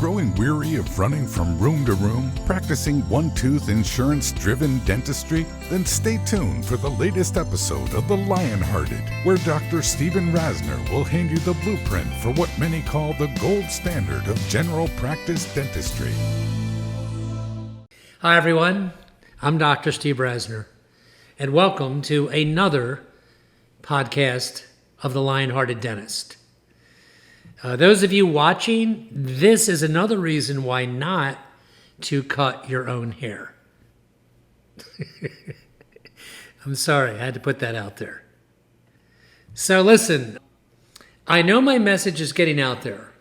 growing weary of running from room to room, practicing one-tooth insurance-driven dentistry? Then stay tuned for the latest episode of The Lionhearted, where Dr. Stephen Rasner will hand you the blueprint for what many call the gold standard of general practice dentistry. Hi everyone, I'm Dr. Steve Rasner, and welcome to another podcast of The Lionhearted Dentist. Those of you watching, this is another reason why not to cut your own hair. I'm sorry, I had to put that out there. So listen, I know my message is getting out there.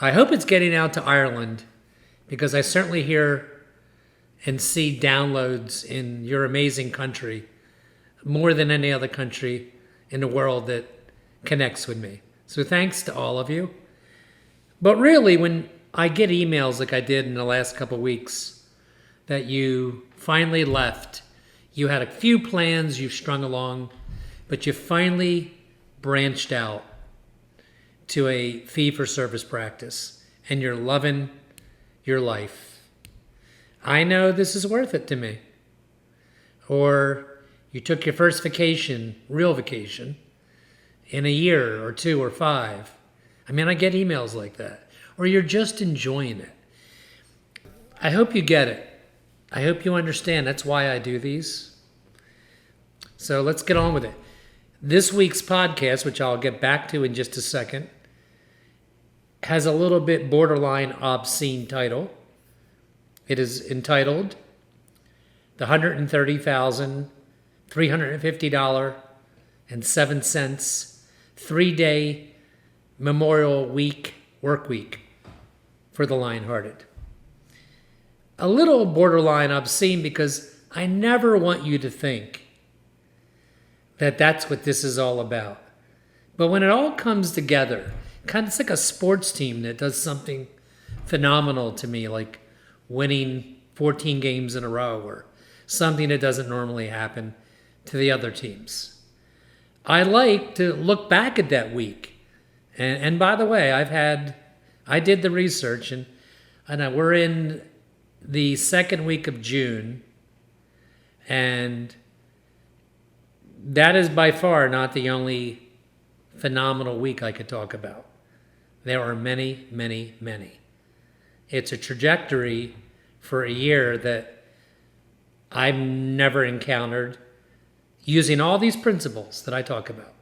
I hope it's getting out to Ireland, because I certainly hear and see downloads in your amazing country more than any other country in the world that connects with me. So thanks to all of you. But really, when I get emails like I did in the last couple of weeks that you finally left, you had a few plans you've strung along, but you finally branched out to a fee-for-service practice, and you're loving your life. I know this is worth it to me. Or you took your first vacation, real vacation, in a year or 2 or 5. I mean, I get emails like that. Or you're just enjoying it. I hope you get it. I hope you understand. That's why I do these. So let's get on with it. This week's podcast, which I'll get back to in just a second, has a little bit borderline obscene title. It is entitled The $130,350.07 3-day Memorial Week work week for the Lionhearted. A little borderline obscene because I never want you to think that that's what this is all about. But when it all comes together, kind of it's like a sports team that does something phenomenal to me, like winning 14 games in a row or something that doesn't normally happen to the other teams. I like to look back at that week. And by the way, I did the research, and we're in the second week of June, and that is by far not the only phenomenal week I could talk about. There are many, many, many. It's a trajectory for a year that I've never encountered, using all these principles that I talk about.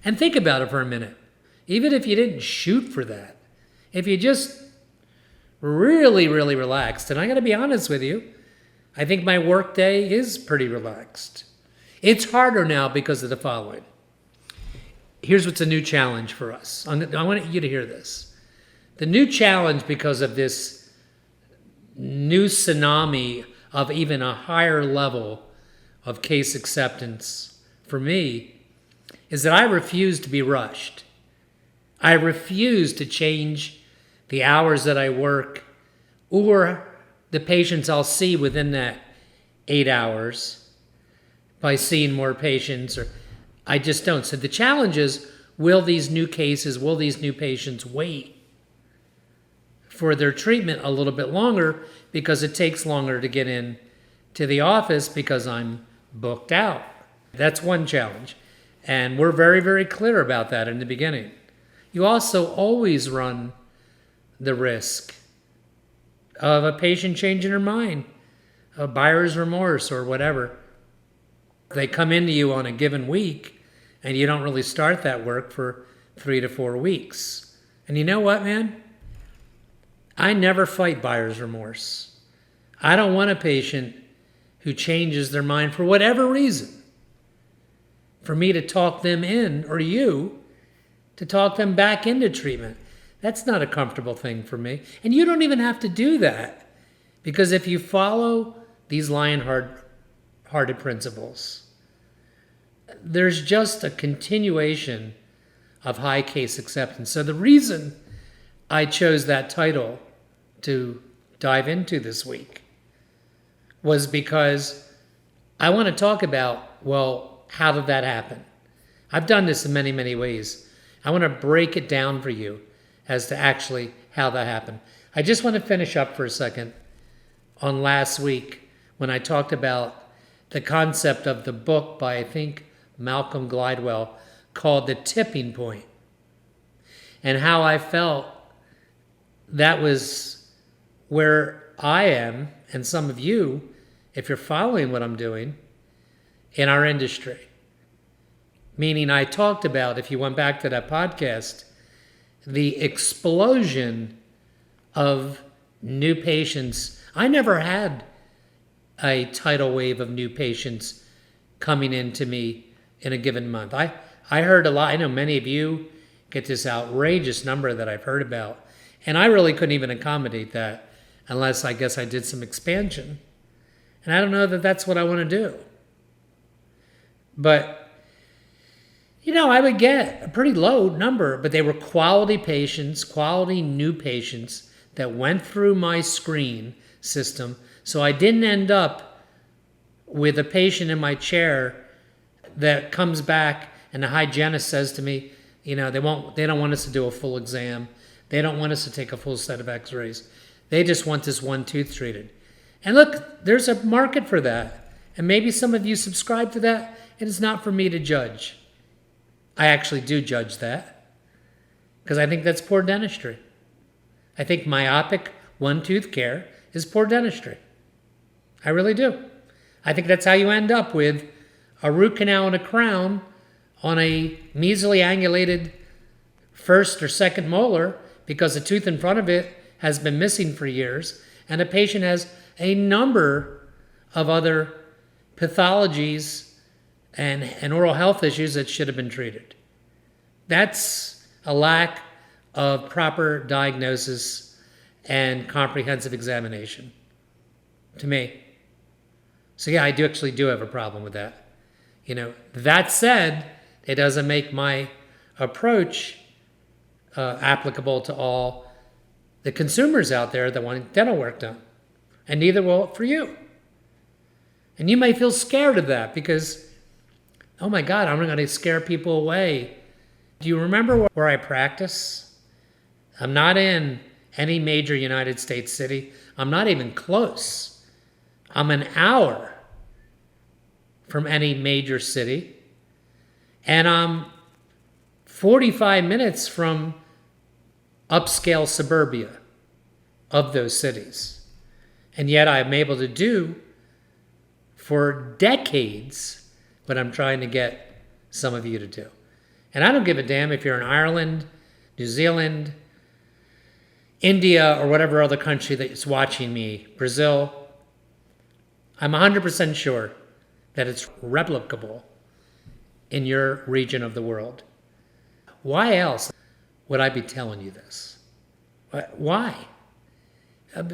And think about it for a minute. Even if you didn't shoot for that, if you just really, really relaxed, and I got to be honest with you, I think my work day is pretty relaxed. It's harder now because of the following. Here's what's a new challenge for us. I want you to hear this. The new challenge, because of this new tsunami of even a higher level of case acceptance for me, is that I refuse to be rushed. I refuse to change the hours that I work or the patients I'll see within that 8 hours by seeing more patients, or I just don't. So the challenge is, will these new patients wait for their treatment a little bit longer because it takes longer to get in to the office because I'm booked out? That's one challenge. And we're very, very clear about that in the beginning. You also always run the risk of a patient changing their mind, a buyer's remorse or whatever. They come into you on a given week and you don't really start that work for 3 to 4 weeks. And you know what, man? I never fight buyer's remorse. I don't want a patient who changes their mind for whatever reason, for me to talk them in, or you to talk them back into treatment. That's not a comfortable thing for me. And you don't even have to do that, because if you follow these lion-hearted principles, there's just a continuation of high case acceptance. So the reason I chose that title to dive into this week was because I want to talk about, well, how did that happen? I've done this in many, many ways. I want to break it down for you as to actually how that happened. I just want to finish up for a second on last week when I talked about the concept of the book by, I think, Malcolm Gladwell called The Tipping Point, and how I felt that was where I am, and some of you, if you're following what I'm doing, in our industry. Meaning I talked about, if you went back to that podcast, the explosion of new patients. I never had a tidal wave of new patients coming into me in a given month. I heard a lot. I know many of you get this outrageous number that I've heard about, and I really couldn't even accommodate that unless I guess I did some expansion. And I don't know that that's what I want to do. But, I would get a pretty low number, but they were quality patients, quality new patients that went through my screen system. So I didn't end up with a patient in my chair that comes back and the hygienist says to me, they don't want us to do a full exam. They don't want us to take a full set of x-rays. They just want this one tooth treated. And look, there's a market for that. And maybe some of you subscribe to that. It is not for me to judge. I actually do judge that because I think that's poor dentistry. I think myopic one-tooth care is poor dentistry. I really do. I think that's how you end up with a root canal and a crown on a measly angulated first or second molar because the tooth in front of it has been missing for years, and a patient has a number of other pathologies and oral health issues that should have been treated. That's a lack of proper diagnosis and comprehensive examination to me. So yeah, I do have a problem with that. That said, it doesn't make my approach applicable to all the consumers out there that want dental work done. And neither will it for you. And you may feel scared of that because, oh my God, I'm going to scare people away. Do you remember where I practice? I'm not in any major United States city. I'm not even close. I'm an hour from any major city. And I'm 45 minutes from upscale suburbia of those cities. And yet I'm able to do for decades what I'm trying to get some of you to do. And I don't give a damn if you're in Ireland, New Zealand, India, or whatever other country that's watching me, Brazil. I'm 100% sure that it's replicable in your region of the world. Why else would I be telling you this? Why?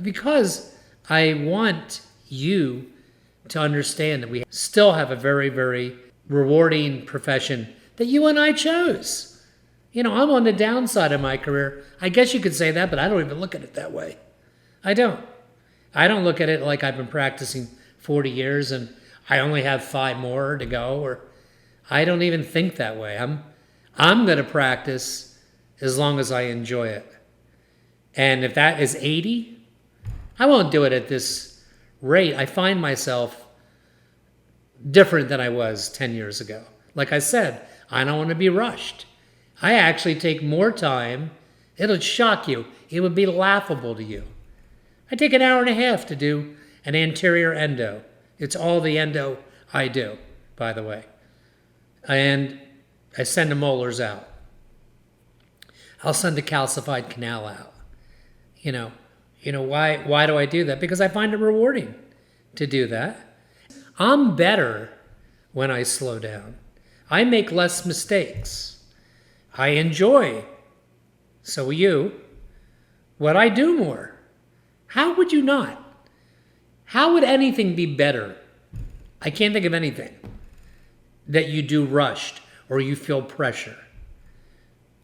Because I want you to understand that we still have a very, very rewarding profession that you and I chose. I'm on the downside of my career. I guess you could say that, but I don't even look at it that way. I don't. I don't look at it like I've been practicing 40 years and I only have 5 more to go, or I don't even think that way. I'm going to practice as long as I enjoy it. And if that is 80, I won't do it at this rate. I find myself different than I was 10 years ago. Like I said, I don't want to be rushed. I actually take more time. It'll shock you. It would be laughable to you. I take an hour and a half to do an anterior endo. It's all the endo I do, by the way. And I send the molars out. I'll send a calcified canal out. Why do I do that? Because I find it rewarding to do that. I'm better when I slow down. I make less mistakes. I enjoy, so will you, what I do more. How would you not? How would anything be better? I can't think of anything that you do rushed or you feel pressure.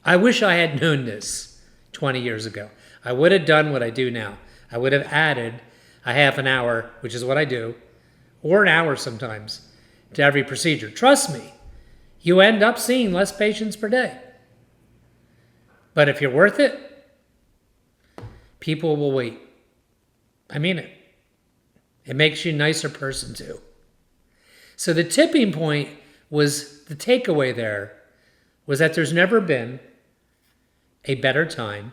I wish I had known this 20 years ago. I would have done what I do now. I would have added a half an hour, which is what I do, or an hour sometimes, to every procedure. Trust me, you end up seeing less patients per day. But if you're worth it, people will wait. I mean it. It makes you a nicer person too. So the tipping point was, the takeaway there was that there's never been a better time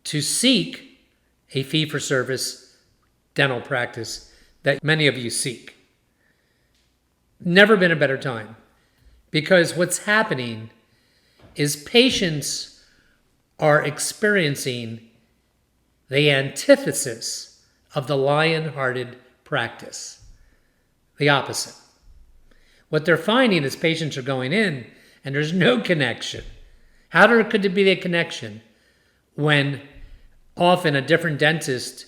to seek a fee-for-service dental practice that many of you seek. Never been a better time. Because what's happening is patients are experiencing the antithesis of the lion-hearted practice. The opposite. What they're finding is patients are going in and there's no connection. How could there be a connection when often a different dentist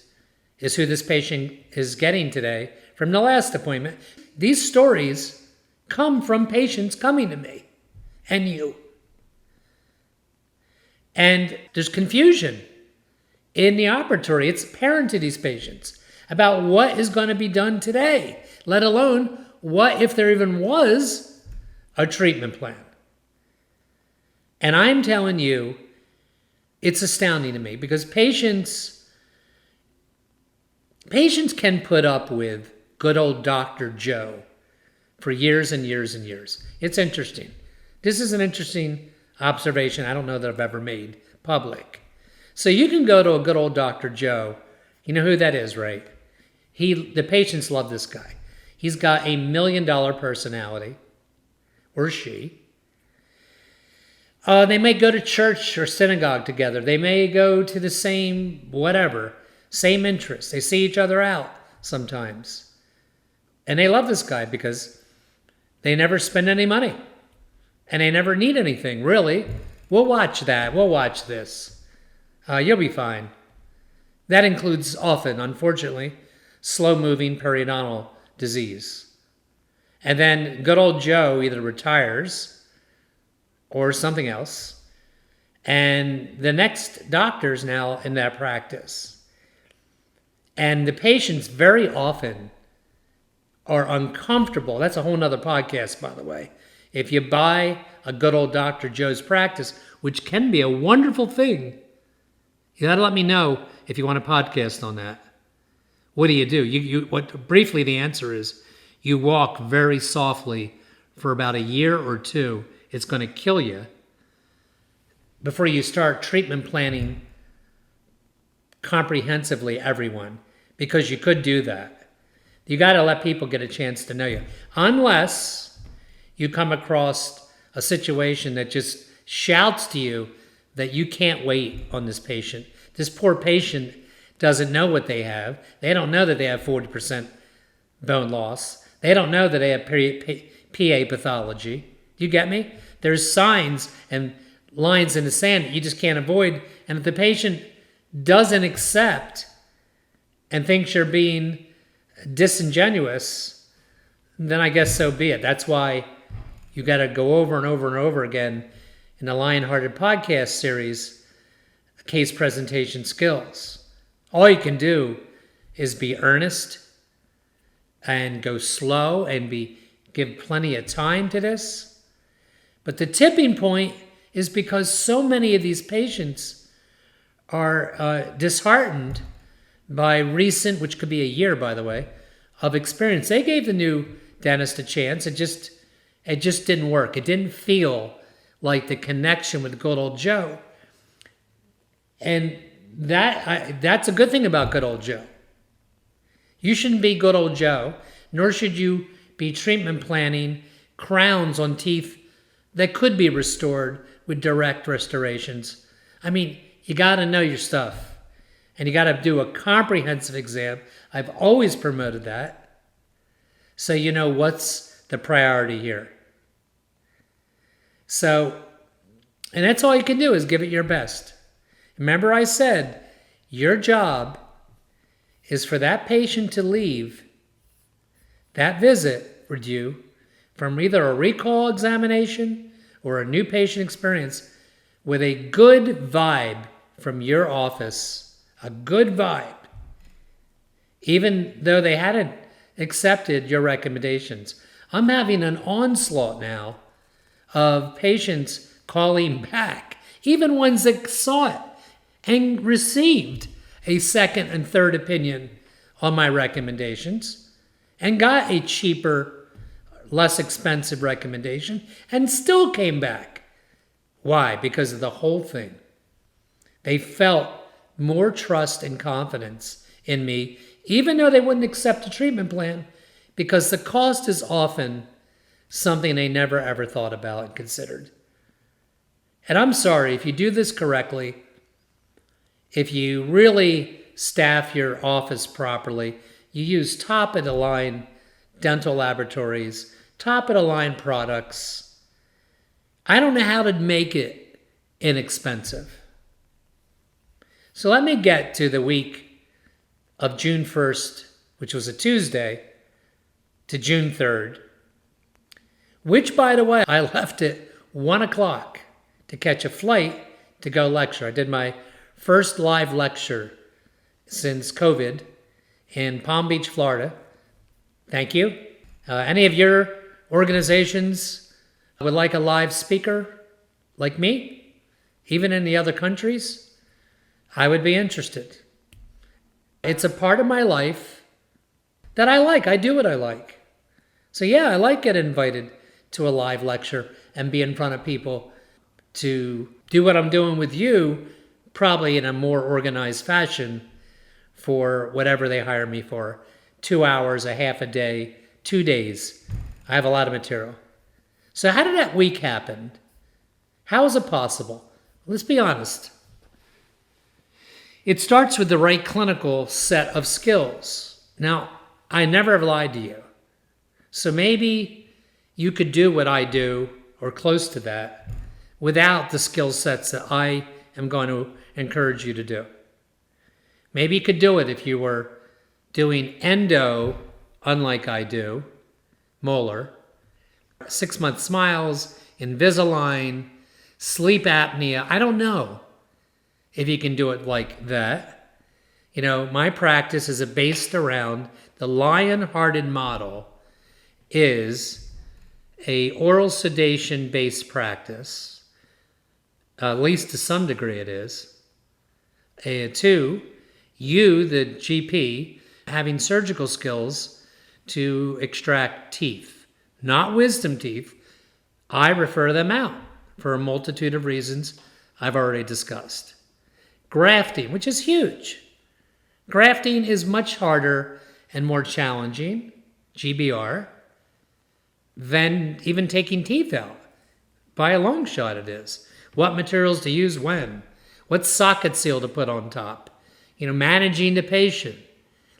is who this patient is getting today from the last appointment? These stories come from patients coming to me and you. And there's confusion in the operatory. It's apparent to these patients about what is going to be done today, let alone what if there even was a treatment plan. And I'm telling you, it's astounding to me because patients can put up with good old Dr. Joe for years and years and years. It's interesting. This is an interesting observation I don't know that I've ever made public. So you can go to a good old Dr. Joe. You know who that is, right? The patients love this guy. He's got $1 million personality, or she. They may go to church or synagogue together. They may go to the same same interests. They see each other out sometimes. And they love this guy because they never spend any money. And they never need anything, really. We'll watch that. We'll watch this. You'll be fine. That includes often, unfortunately, slow-moving periodontal disease. And then good old Joe either retires or something else. And the next doctor's now in that practice. And the patients very often are uncomfortable. That's a whole nother podcast, by the way. If you buy a good old Dr. Joe's practice, which can be a wonderful thing, you got to let me know if you want a podcast on that. What do? Briefly, the answer is you walk very softly for about a year or two. It's going to kill you before you start treatment planning comprehensively everyone, because you could do that. You got to let people get a chance to know you. Unless you come across a situation that just shouts to you that you can't wait on this patient. This poor patient doesn't know what they have. They don't know that they have 40% bone loss. They don't know that they have PA pathology. Do you get me? There's signs and lines in the sand that you just can't avoid. And if the patient doesn't accept and thinks you're being disingenuous, then I guess so be it. That's why you got to go over and over and over again in the Lion-Hearted podcast series, case presentation skills. All you can do is be earnest and go slow and give plenty of time to this. But the tipping point is because so many of these patients are disheartened by recent, which could be a year, by the way, of experience. They gave the new dentist a chance. It just didn't work. It didn't feel like the connection with good old Joe. And that's a good thing about good old Joe. You shouldn't be good old Joe, nor should you be treatment planning crowns on teeth that could be restored with direct restorations. I mean, you got to know your stuff. And you got to do a comprehensive exam. I've always promoted that. So you know what's the priority here. So, and that's all you can do is give it your best. Remember I said, your job is for that patient to leave that visit with you from either a recall examination or a new patient experience with a good vibe from your office, a good vibe, even though they hadn't accepted your recommendations. I'm having an onslaught now of patients calling back, even ones that saw it and received a second and third opinion on my recommendations and got a cheaper, less expensive recommendation and still came back. Why? Because of the whole thing. They felt more trust and confidence in me, even though they wouldn't accept a treatment plan, because the cost is often something they never ever thought about and considered. And I'm sorry, if you do this correctly, if you really staff your office properly, you use top-of-the-line dental laboratories, top-of-the-line products, I don't know how to make it inexpensive. So let me get to the week of June 1st, which was a Tuesday, to June 3rd, which, by the way, I left at 1 o'clock to catch a flight to go lecture. I did my first live lecture since COVID in Palm Beach, Florida. Thank you. Any of your organizations would like a live speaker like me, even in the other countries? I would be interested. It's a part of my life that I like. I do what I like. So yeah, I like getting invited to a live lecture and be in front of people to do what I'm doing with you, probably in a more organized fashion for whatever they hire me for. 2 hours, a half a day, 2 days. I have a lot of material. So how did that week happen? How is it possible? Let's be honest. It starts with the right clinical set of skills. Now, I never have lied to you. So maybe you could do what I do, or close to that, without the skill sets that I am going to encourage you to do. Maybe you could do it if you were doing endo, unlike I do, molar, 6-month smiles, Invisalign, sleep apnea. I don't know if you can do it like that. You know, my practice is based around the lion-hearted model is a oral sedation-based practice. At least to some degree it is. 2, you, the GP, having surgical skills to extract teeth. Not wisdom teeth. I refer them out for a multitude of reasons I've already discussed. Grafting, which is huge. Grafting is much harder and more challenging, GBR, than even taking teeth out. By a long shot it is. What materials to use when? What socket seal to put on top? You know, managing the patient.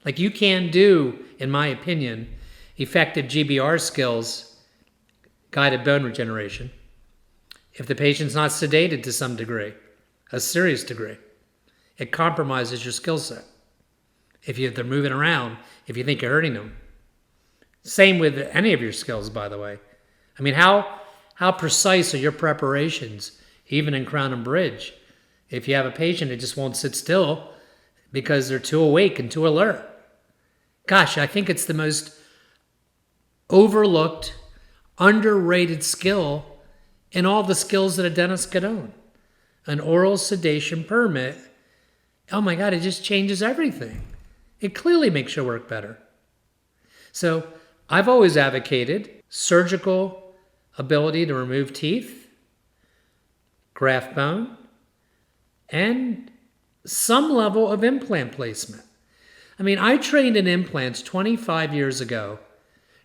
Like you can do, in my opinion, effective GBR skills, guided bone regeneration, if the patient's not sedated to some degree, a serious degree. It compromises your skill set. If they're moving around, if you think you're hurting them. Same with any of your skills, by the way. I mean, how precise are your preparations, even in crown and bridge? If you have a patient that just won't sit still because they're too awake and too alert. Gosh, I think it's the most overlooked, underrated skill in all the skills that a dentist could own. An oral sedation permit, oh my God, it just changes everything. It clearly makes your work better. So I've always advocated surgical ability to remove teeth, graft bone, and some level of implant placement. I mean, I trained in implants 25 years ago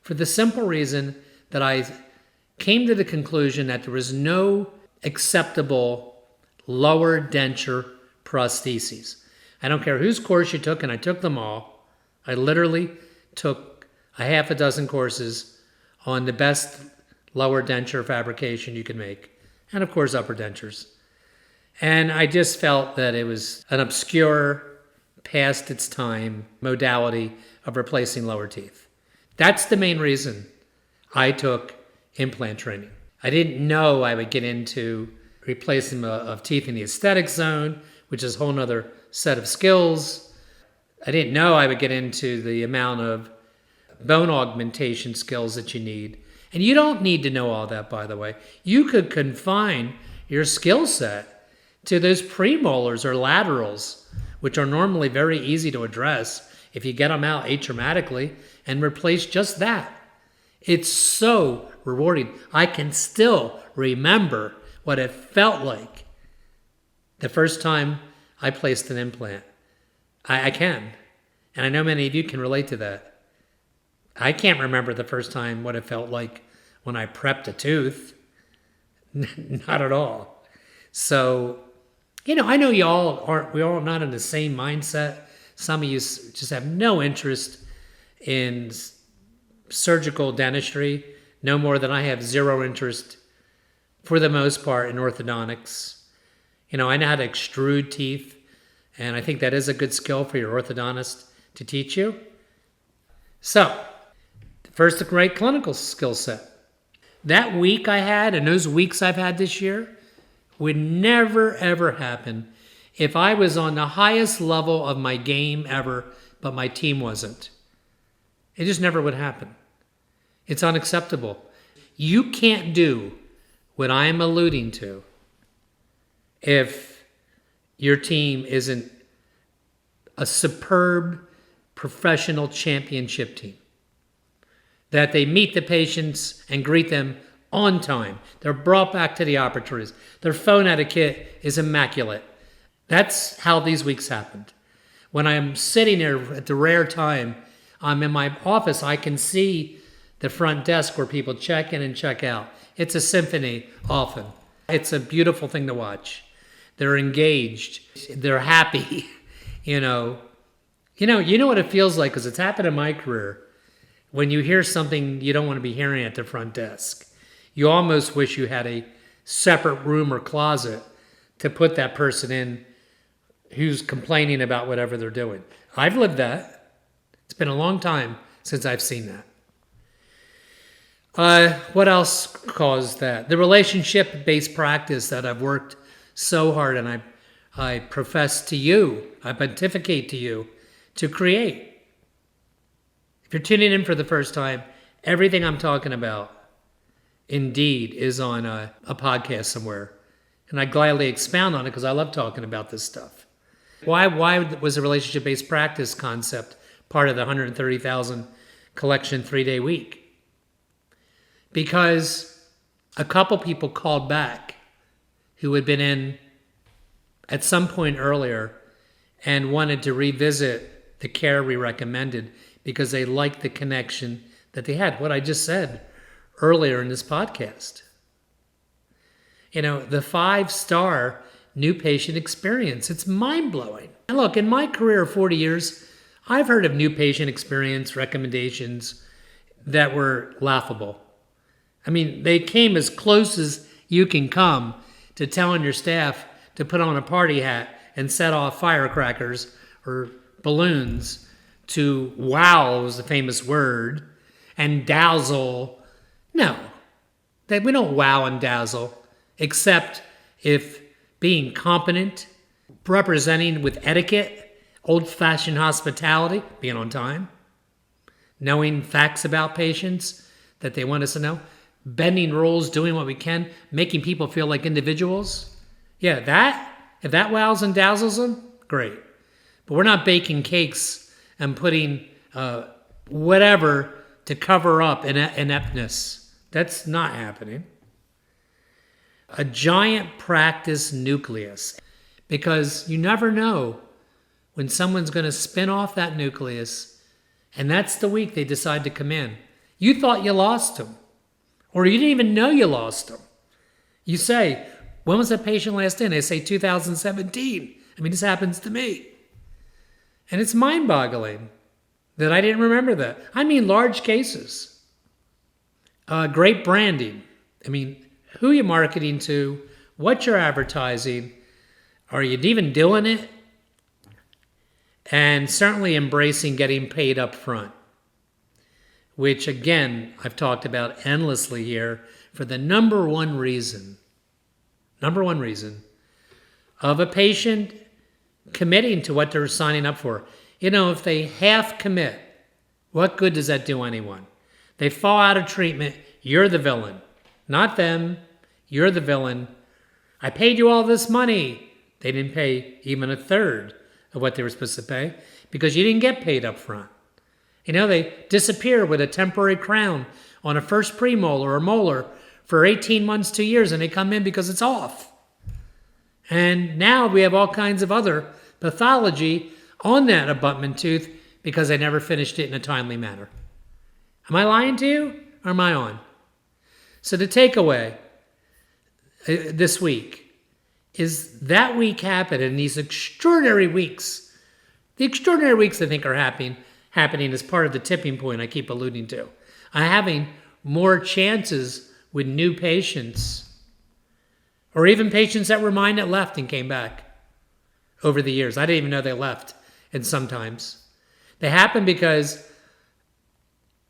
for the simple reason that I came to the conclusion that there was no acceptable lower denture prostheses. I don't care whose course you took, and I took them all. I literally took a half a dozen courses on the best lower denture fabrication you could make, and of course upper dentures. And I just felt that it was an obscure, past its time modality of replacing lower teeth. That's the main reason I took implant training. I didn't know I would get into replacement of teeth in the aesthetic zone, which is a whole other set of skills. I didn't know I would get into the amount of bone augmentation skills that you need. And you don't need to know all that, by the way. You could confine your skill set to those premolars or laterals, which are normally very easy to address if you get them out atraumatically and replace just that. It's so rewarding. I can still remember what it felt like the first time I placed an implant. I can. And I know many of you can relate to that. I can't remember the first time what it felt like when I prepped a tooth. Not at all. So, I know we're all not in the same mindset. Some of you just have no interest in surgical dentistry, no more than I have zero interest, for the most part, in orthodontics. I know how to extrude teeth, and I think that is a good skill for your orthodontist to teach you. So, first, a great clinical skill set. That week I had, and those weeks I've had this year, would never, ever happen if I was on the highest level of my game ever, but my team wasn't. It just never would happen. It's unacceptable. You can't do what I am alluding to if your team isn't a superb professional championship team. That they meet the patients and greet them on time. They're brought back to the operatories. Their phone etiquette is immaculate. That's how these weeks happened. When I'm sitting there at the rare time, I'm in my office, I can see the front desk where people check in and check out. It's a symphony often. It's a beautiful thing to watch. They're engaged. They're happy. You know what it feels like, because it's happened in my career. When you hear something you don't want to be hearing at the front desk, you almost wish you had a separate room or closet to put that person in who's complaining about whatever they're doing. I've lived that. It's been a long time since I've seen that. What else caused that? The relationship-based practice that I've worked so hard, and I profess to you, I pontificate to you, to create. If you're tuning in for the first time, everything I'm talking about, indeed, is on a podcast somewhere. And I gladly expound on it because I love talking about this stuff. Why was the relationship-based practice concept part of the 130,000 collection 3-day week? Because a couple people called back who had been in at some point earlier and wanted to revisit the care we recommended because they liked the connection that they had. What I just said earlier in this podcast. The 5-star new patient experience. It's mind-blowing. And look, in my career of 40 years, I've heard of new patient experience recommendations that were laughable. I mean, they came as close as you can come to telling your staff to put on a party hat and set off firecrackers or balloons to wow was the famous word, and dazzle. No, we don't wow and dazzle, except if being competent, representing with etiquette, old-fashioned hospitality, being on time, knowing facts about patients that they want us to know, bending rules, doing what we can, making people feel like individuals. Yeah, if that wows and dazzles them, great. But we're not baking cakes and putting whatever to cover up ineptness. That's not happening. A giant practice nucleus, because you never know when someone's going to spin off that nucleus, and that's the week they decide to come in. You thought you lost them, or you didn't even know you lost them. You say, when was that patient last in? They say 2017. I mean, this happens to me. And it's mind-boggling that I didn't remember that. I mean, large cases. Great branding. I mean, who you're marketing to, what you're advertising, are you even doing it? And certainly embracing getting paid up front, which again, I've talked about endlessly here for the number one reason of a patient committing to what they're signing up for. If they half commit, what good does that do anyone? They fall out of treatment, you're the villain. Not them, you're the villain. I paid you all this money. They didn't pay even a third of what they were supposed to pay because you didn't get paid up front. They disappear with a temporary crown on a first premolar or molar for 18 months, 2 years, and they come in because it's off. And now we have all kinds of other pathology on that abutment tooth because they never finished it in a timely manner. Am I lying to you or am I on? So the takeaway this week is that week happened in these extraordinary weeks. The extraordinary weeks I think are happening as part of the tipping point I keep alluding to. I'm having more chances with new patients or even patients that were mine that left and came back over the years. I didn't even know they left, and sometimes. They happen because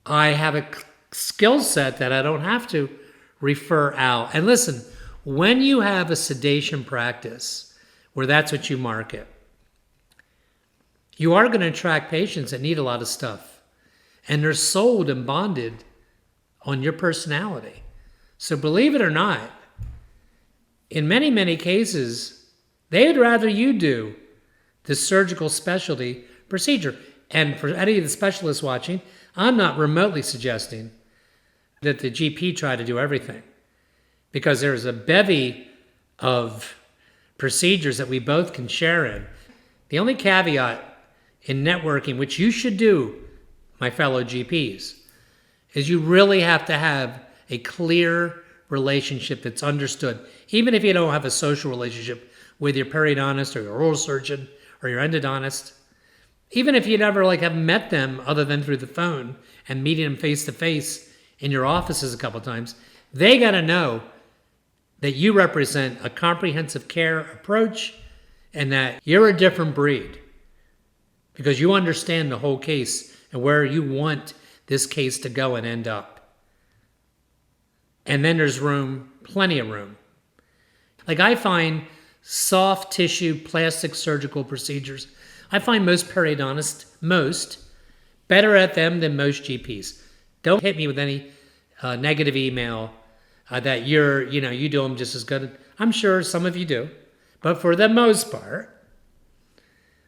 I have a skill set that I don't have to refer out. And listen, when you have a sedation practice where that's what you market, you are going to attract patients that need a lot of stuff. And they're sold and bonded on your personality. So believe it or not, in many, many cases, they would rather you do the surgical specialty procedure. And for any of the specialists watching, I'm not remotely suggesting that the GP try to do everything, because there's a bevy of procedures that we both can share in. The only caveat in networking, which you should do, my fellow GPs, is you really have to have a clear relationship that's understood. Even if you don't have a social relationship with your periodontist or your oral surgeon or your endodontist, even if you never have met them other than through the phone and meeting them face to face in your offices a couple times, they got to know that you represent a comprehensive care approach and that you're a different breed because you understand the whole case and where you want this case to go and end up. And then there's room, plenty of room. I find soft tissue plastic surgical procedures, I find most periodontists, better at them than most GPs. Don't hit me with any negative email that you do them just as good. I'm sure some of you do. But for the most part,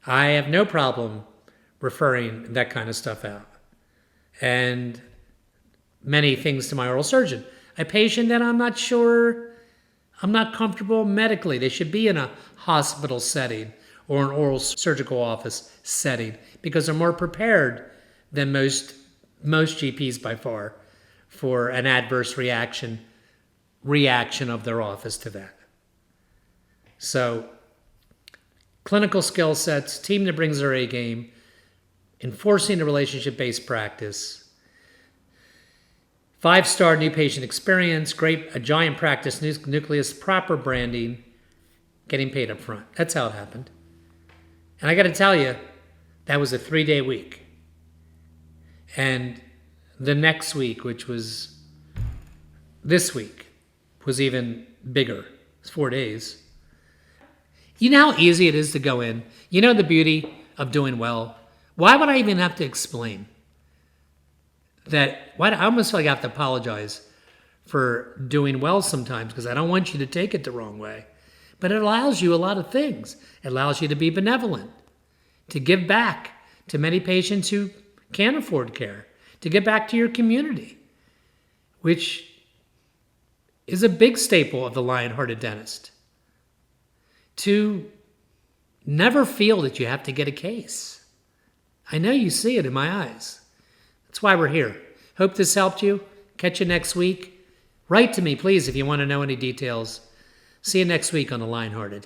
I have no problem referring that kind of stuff out. And many things to my oral surgeon. A patient that I'm not comfortable medically. They should be in a hospital setting or an oral surgical office setting because they're more prepared than most GPs by far for an adverse reaction of their office to that. So, clinical skill sets, team that brings their A game, enforcing a relationship-based practice, 5-star new patient experience, a giant practice nucleus, proper branding, getting paid up front. That's how it happened. And I got to tell you, that was a 3-day week. And the next week, which was this week, was even bigger. It's 4 days. You know how easy it is to go in? You know the beauty of doing well? Why would I even have to explain that? I almost feel like I have to apologize for doing well sometimes because I don't want you to take it the wrong way. But it allows you a lot of things. It allows you to be benevolent, to give back to many patients who can't afford care, to give back to your community, which is a big staple of the lion-hearted dentist. To never feel that you have to get a case. I know you see it in my eyes. That's why we're here. Hope this helped you. Catch you next week. Write to me, please, if you want to know any details. See you next week on The Lion-Hearted.